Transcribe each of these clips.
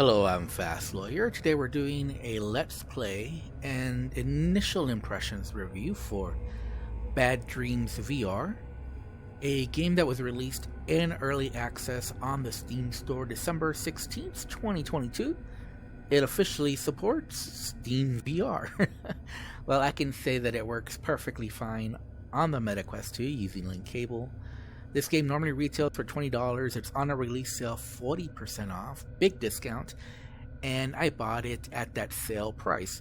Hello, I'm Fast Lawyer. Today we're doing a Let's Play and initial impressions review for Bad Dreams VR, a game that was released in early access on the Steam store December 16th, 2022. It officially supports Steam VR. Well, I can say that it works perfectly fine on the MetaQuest 2 using link cable. This game normally retails for $20. It's on a release sale 40% off, big discount, and I bought it at that sale price.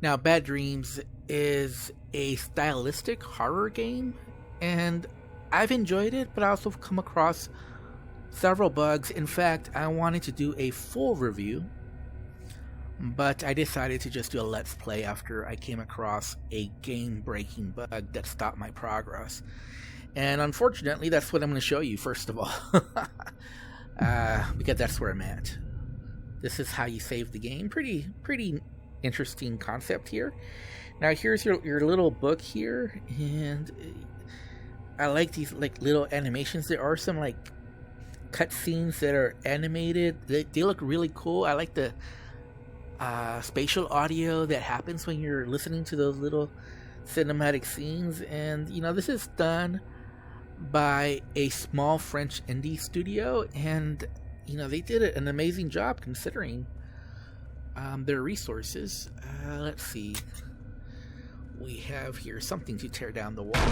Now, Bad Dreams is a stylistic horror game, and I've enjoyed it, but I also come across several bugs. In fact, I wanted to do a full review, but I decided to just do a Let's Play after I came across a game-breaking bug that stopped my progress. And unfortunately, that's what I'm going to show you, first of all. Because that's where I'm at. This is how you save the game. Pretty interesting concept here. Now, here's your little book here. And I like these little animations. There are some cutscenes that are animated. They look really cool. I like the spatial audio that happens when you're listening to those little cinematic scenes. And, this is done by a small French indie studio, and they did an amazing job considering their resources. Let's see, we have here something to tear down the wall.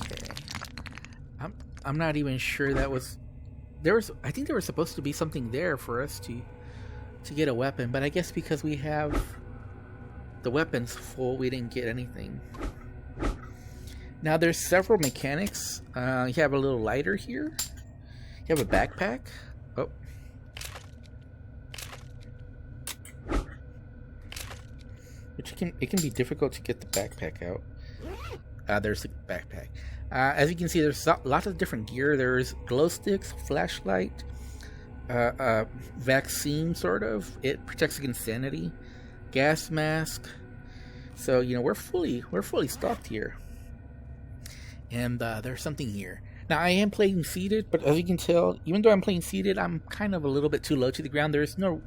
Okay, I'm not even sure that was I think there was supposed to be something there for us to get a weapon, but I guess because we have the weapons full, we didn't get anything. Now, there's several mechanics. You have a little lighter here. You have a backpack. Oh. It can be difficult to get the backpack out. There's the backpack. As you can see, there's lots of different gear. There's glow sticks, flashlight, vaccine, sort of. It protects against sanity, gas mask. So we're fully stocked here. And there's something here. Now, I am playing seated, but as you can tell, even though I'm playing seated, I'm kind of a little bit too low to the ground. There's no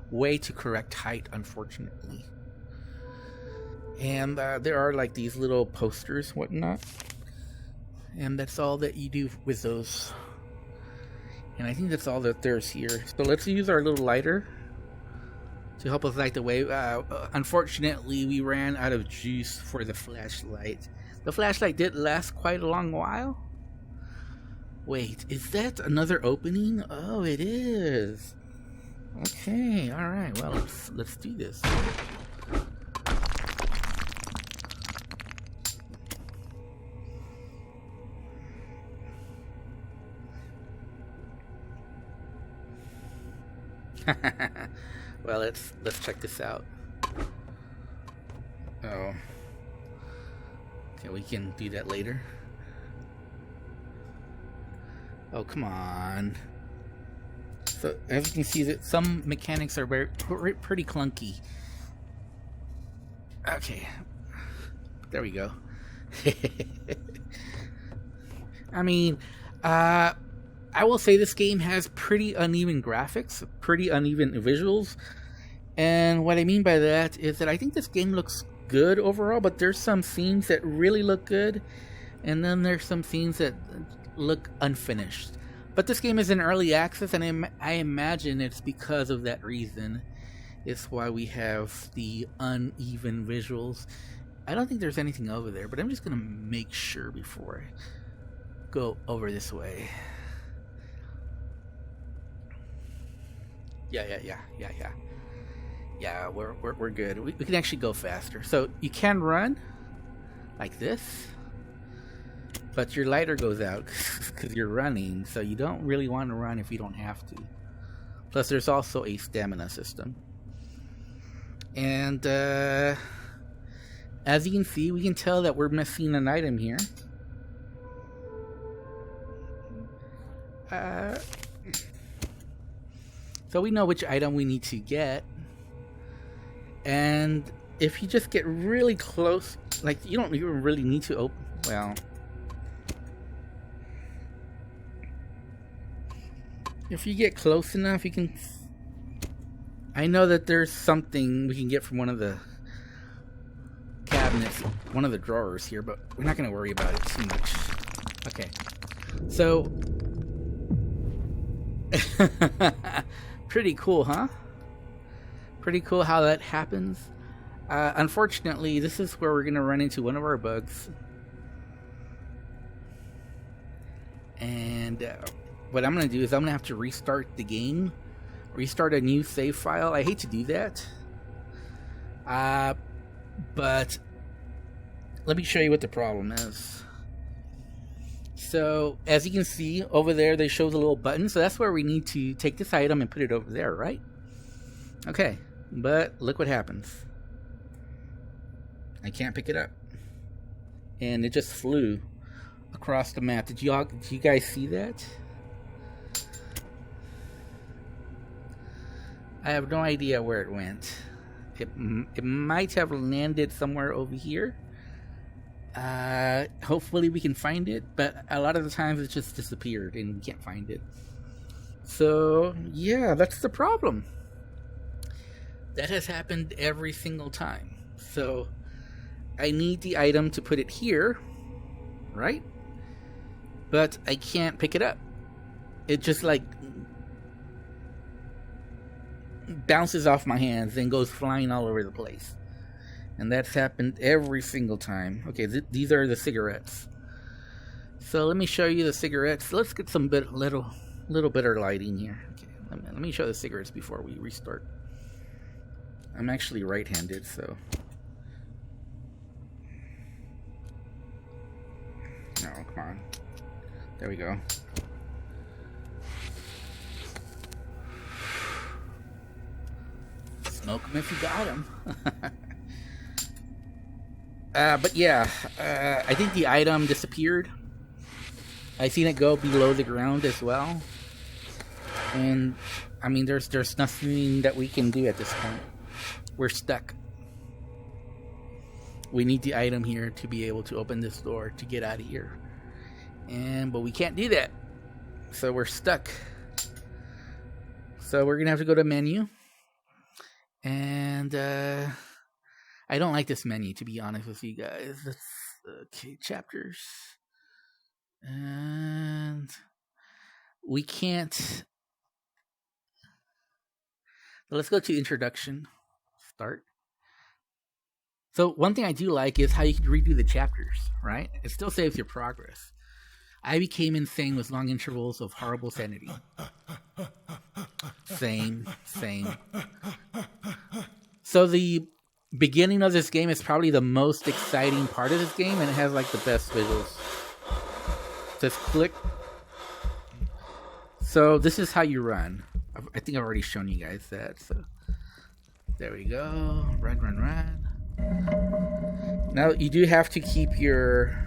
way to correct height, unfortunately. And there are these little posters, whatnot. And that's all that you do with those. And I think that's all that there's here. So let's use our little lighter to help us light the way. Unfortunately, we ran out of juice for the flashlight. The flashlight did last quite a long while. Wait, is that another opening? Oh, it is. Okay, all right. Well, let's do this. Well, let's check this out. Oh. Okay, we can do that later. Oh, come on. So, as you can see, that some mechanics are pretty clunky. Okay. There we go. I mean, I will say this game has pretty uneven graphics, pretty uneven visuals. And what I mean by that is that I think this game looks good overall, but there's some scenes that really look good, and then there's some scenes that look unfinished. But this game is in early access, and I imagine it's because of that reason. It's why we have the uneven visuals. I don't think there's anything over there, but I'm just gonna make sure before I go over this way. Yeah, we're good. We can actually go faster. So you can run like this, but your lighter goes out because you're running. So you don't really want to run if you don't have to. Plus, there's also a stamina system. And as you can see, we can tell that we're missing an item here. So we know which item we need to get. And if you just get really close, you don't even really need to open. Well, If you get close enough, you can... I know that there's something we can get from one of the cabinets, one of the drawers here, but we're not going to worry about it too much. Okay. So... pretty cool, huh? Pretty cool how that happens. Unfortunately, this is where we're going to run into one of our bugs. And what I'm going to do is I'm going to have to restart the game. Restart a new save file. I hate to do that. But let me show you what the problem is. So, as you can see, over there they show the little button. So that's where we need to take this item and put it over there, right? Okay, but look what happens. I can't pick it up. And it just flew across the map. Did you guys see that? I have no idea where it went. It might have landed somewhere over here. Hopefully we can find it, but a lot of the times it just disappeared and we can't find it. So, yeah, that's the problem. That has happened every single time. So, I need the item to put it here, right? But I can't pick it up. It just like bounces off my hands and goes flying all over the place. And that's happened every single time. Okay, these are the cigarettes. So let me show you the cigarettes. Let's get some little better lighting here. Okay, let me show the cigarettes before we restart. I'm actually right-handed, so... No, come on. There we go. Smoke them if you got them. But yeah, I think the item disappeared. I seen it go below the ground as well. And I mean, there's nothing that we can do at this point. We're stuck. We need the item here to be able to open this door to get out of here. But we can't do that. So we're stuck. So we're gonna have to go to menu. And I don't like this menu, to be honest with you guys. Okay, chapters. And we can't... Let's go to introduction. Start. So one thing I do like is how you can redo the chapters, right? It still saves your progress. I became insane with long intervals of horrible sanity. Same. So the beginning of this game is probably the most exciting part of this game, and it has like the best visuals. Just click. So this is how you run. I think I've already shown you guys that. So there we go. Run. Now you do have to keep your...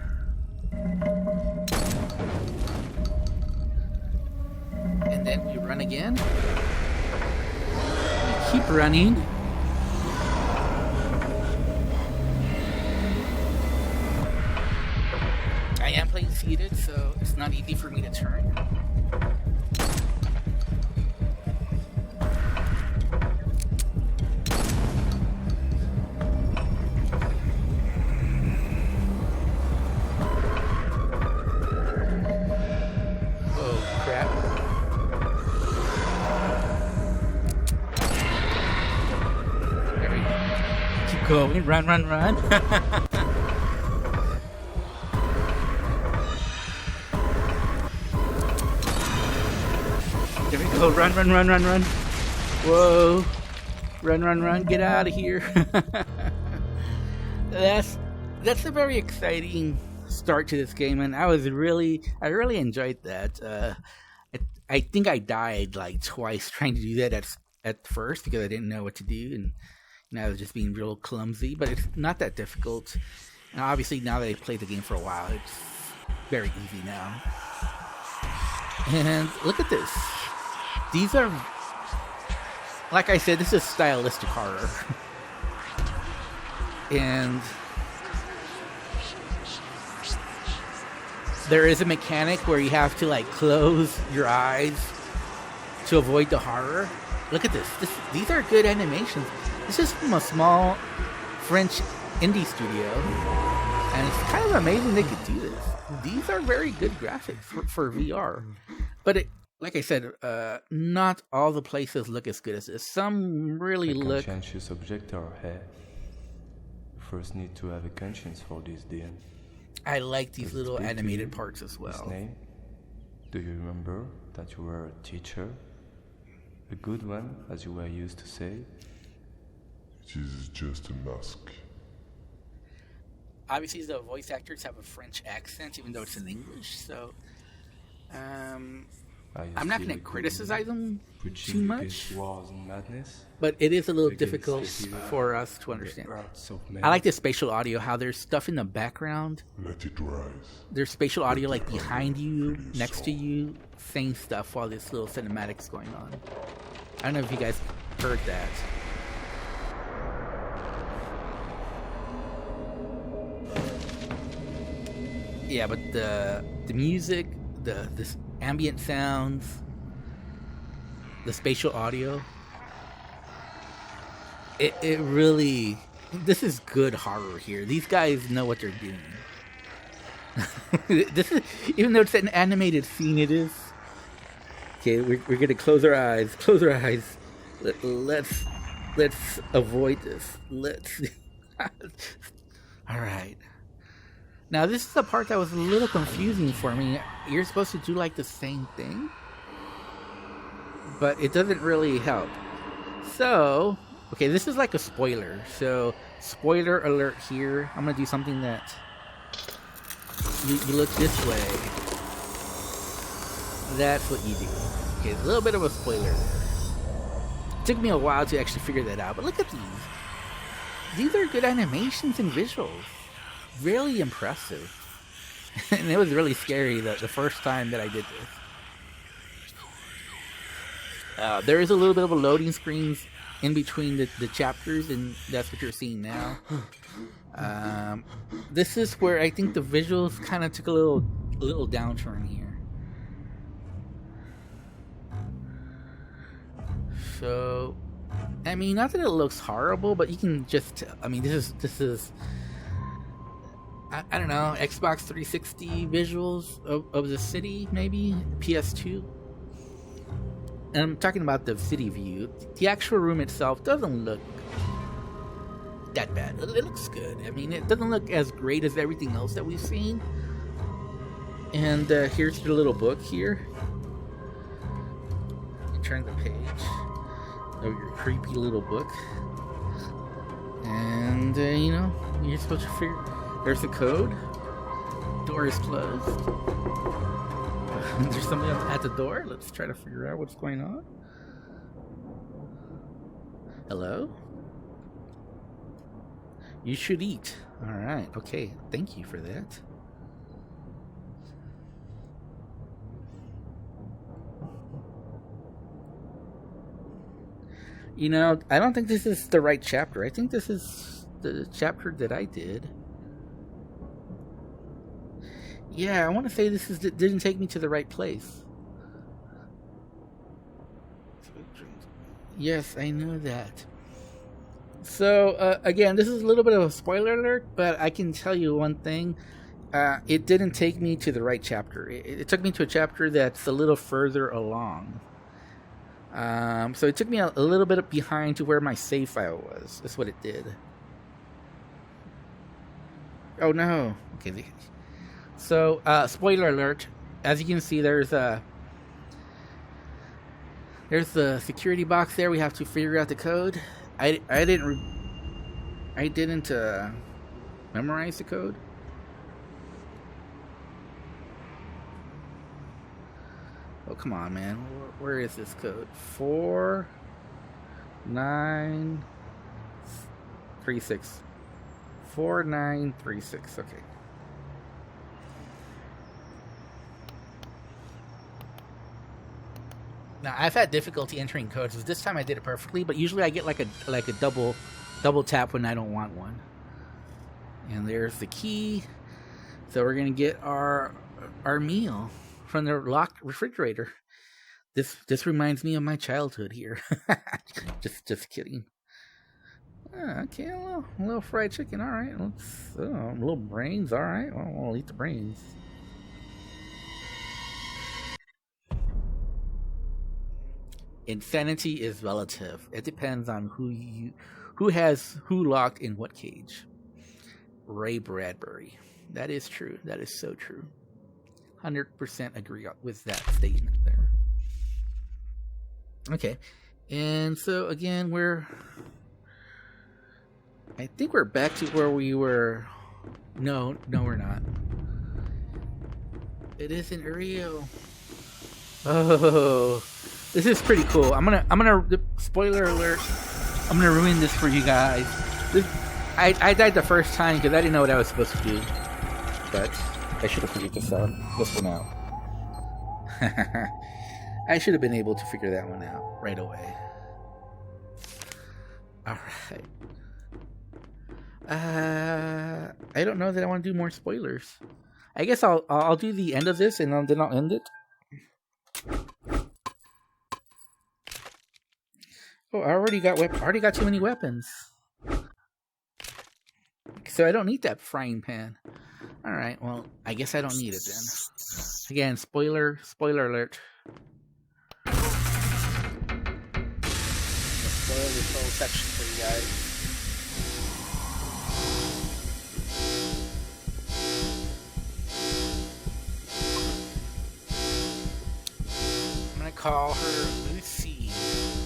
And then you run again. You keep running. I am playing seated, so it's not easy for me to turn. Going, run. There we go, run. Whoa. Run, get out of here. That's a very exciting start to this game, and I really enjoyed that. I think I died like twice trying to do that at first because I didn't know what to do, and I was just being real clumsy, but it's not that difficult. And obviously, now that I've played the game for a while, it's very easy now. And look at this. These are, like I said, this is stylistic horror. And there is a mechanic where you have to like close your eyes to avoid the horror. Look at this. These are good animations. This is from a small French indie studio, and it's kind of amazing they could do this. These are very good graphics for VR, but like I said, not all the places look as good as this. Some really look. A conscientious objector here. You first need to have a conscience for this deal. I like these little animated parts as well. His name? Do you remember that you were a teacher? A good one, as you were used to say? It is just a mask. Obviously, the voice actors have a French accent, even though it's in English. So, I'm not going to criticize them too much. Wars and madness? But it is a little difficult for us to understand. I like the spatial audio, how there's stuff in the background. Let it rise. There's spatial audio like behind you, next to you, saying stuff while this little cinematic's going on. I don't know if you guys heard that. Yeah, but the music, this ambient sounds, the spatial audio, it really, this is good horror here. These guys know what they're doing. This is, even though it's an animated scene, it is. Okay, we're gonna close our eyes. Close our eyes. Let's avoid this. All right. Now, this is the part that was a little confusing for me. You're supposed to do like the same thing, but it doesn't really help. So, okay, this is like a spoiler. So, spoiler alert here. I'm going to do something that you look this way. That's what you do. Okay, a little bit of a spoiler there. It took me a while to actually figure that out, but look at these. These are good animations and visuals. Really impressive. And it was really scary the first time that I did this. There is a little bit of a loading screens in between the chapters, and that's what you're seeing now. This is where I think the visuals kind of took a little downturn here. So, I mean, not that it looks horrible, but you can just, I mean, this is I don't know, Xbox 360 visuals of the city, maybe PS2. And I'm talking about the city view. The actual room itself doesn't look that bad. It looks good. I mean, it doesn't look as great as everything else that we've seen. And here's your little book here. You turn the page of your creepy little book. And, you know, you're supposed to figure... There's the code. Door is closed. There's somebody at the door. Let's try to figure out what's going on. Hello? You should eat. Alright, okay. Thank you for that. You know, I don't think this is the right chapter. I think this is the chapter that I did. Yeah, I want to say this didn't take me to the right place. Yes, I know that. So, again, this is a little bit of a spoiler alert, but I can tell you one thing. It didn't take me to the right chapter. It took me to a chapter that's a little further along. So it took me a little bit behind to where my save file was. That's what it did. Oh, no. Okay. So, spoiler alert. As you can see, there's the security box there. We have to figure out the code. I didn't memorize the code. Oh, come on, man. Where is this code? 4936. 4936. Okay. Now, I've had difficulty entering codes. This time I did it perfectly, but usually I get like a double tap when I don't want one. And there's the key. So we're gonna get our meal from the locked refrigerator. This reminds me of my childhood here. just kidding. Okay, a little fried chicken. All right, let's a little brains. All right, well, we'll eat the brains. Insanity is relative. It depends on who has who locked in what cage. Ray Bradbury. That is true. That is so true. 100% agree with that statement there. Okay, and so again, I think we're back to where we were. No, we're not. It isn't Rio. Oh, this is pretty cool. I'm gonna spoiler alert. I'm gonna ruin this for you guys. I died the first time because I didn't know what I was supposed to do, but I should have figured this one out. I should have been able to figure that one out right away. All right. I don't know that I want to do more spoilers. I guess I'll do the end of this and then I'll end it. Oh, I already got too many weapons. So I don't need that frying pan. All right, well, I guess I don't need it then. Again, spoiler alert. I'll spoil this whole section for you guys. I'm gonna call her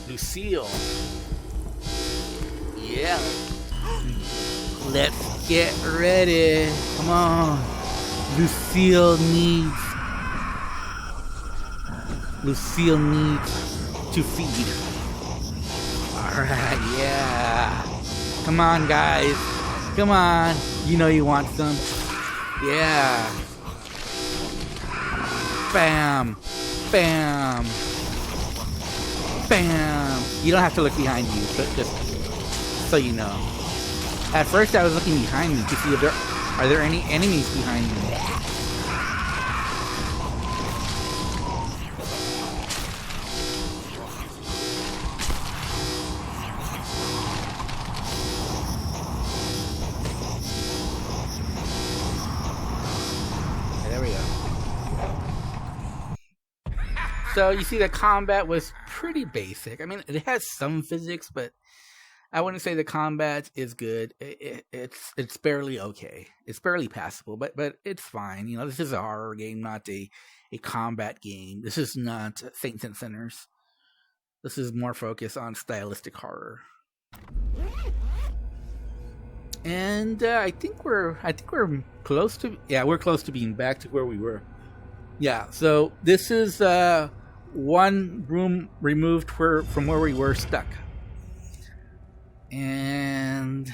Lucille. Yeah. Let's get ready. Come on. Lucille needs to feed. Alright, yeah. Come on, guys. Come on. You know you want some. Yeah. Bam. Bam. Bam. You don't have to look behind you, but just so you know. At first I was looking behind me to see if are there any enemies behind me. There we go. So you see the combat was pretty basic. I mean, it has some physics, but I wouldn't say the combat is good. It's barely okay. It's barely passable, but it's fine. You know, this is a horror game, not a combat game. This is not Saints and Sinners. This is more focused on stylistic horror. And I think we're close to we're close to being back to where we were. Yeah. So this is one room removed from where we were stuck. And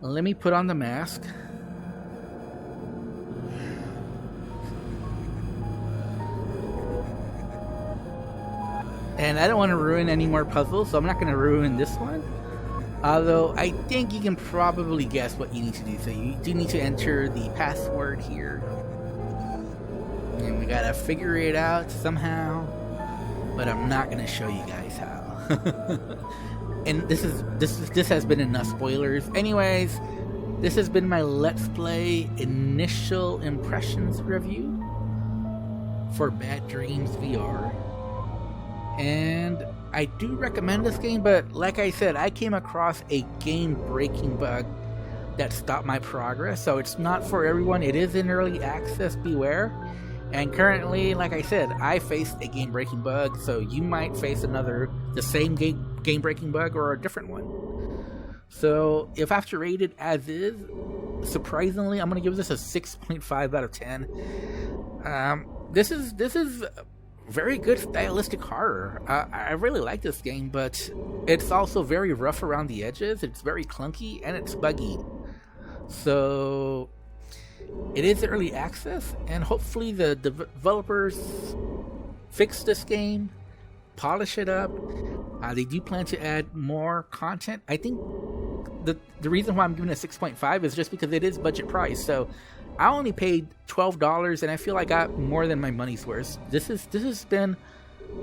let me put on the mask. And I don't want to ruin any more puzzles, so I'm not going to ruin this one. Although I think you can probably guess what you need to do. So you do need to enter the password here. And we got to figure it out somehow. But I'm not going to show you guys how. And this has been enough spoilers. Anyways, this has been my Let's Play initial impressions review for Bad Dreams VR. And I do recommend this game, but like I said, I came across a game-breaking bug that stopped my progress, so it's not for everyone. It is in early access, beware. And currently, like I said, I faced a game-breaking bug, so you might face the same game-breaking bug or a different one. So if I have to rate it as is, surprisingly, I'm going to give this a 6.5 out of 10. This is very good stylistic horror. I really like this game, but it's also very rough around the edges. It's very clunky, and it's buggy. So it is early access, and hopefully the developers fix this game, polish it up. They do plan to add more content. I think the reason why I'm giving it a 6.5 is just because it is budget price. So I only paid $12, and I feel I got more than my money's worth. This has been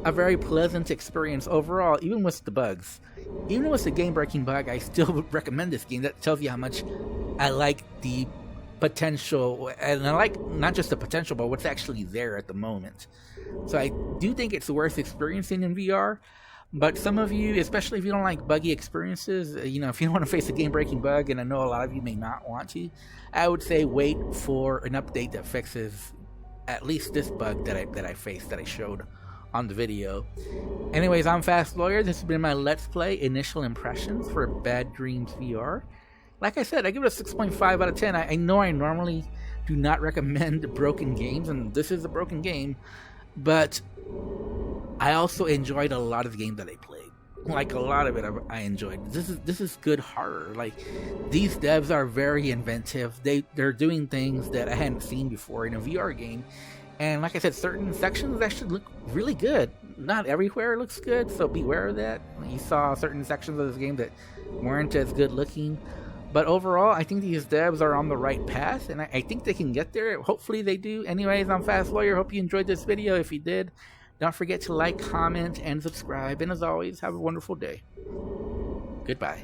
a very pleasant experience overall, even with the bugs. Even with the game-breaking bug, I still recommend this game. That tells you how much I like the potential, and I like not just the potential, but what's actually there at the moment. So I do think it's worth experiencing in VR. But some of you, especially if you don't like buggy experiences, if you don't want to face a game-breaking bug, and I know a lot of you may not want to, I would say wait for an update that fixes at least this bug that I faced, that I showed on the video. Anyways, I'm Fast Lawyer. This has been my Let's Play initial impressions for Bad Dreams VR. Like I said, I give it a 6.5 out of 10. I know I normally do not recommend broken games, and this is a broken game, but I also enjoyed a lot of the games that I played. Like, a lot of it I enjoyed. This is good horror. Like, these devs are very inventive. They're doing things that I hadn't seen before in a VR game. And like I said, certain sections actually look really good. Not everywhere looks good, so beware of that. You saw certain sections of this game that weren't as good looking. But overall, I think these devs are on the right path, and I think they can get there. Hopefully they do. Anyways, I'm Fast Lawyer. Hope you enjoyed this video. If you did, don't forget to like, comment, and subscribe. And as always, have a wonderful day. Goodbye.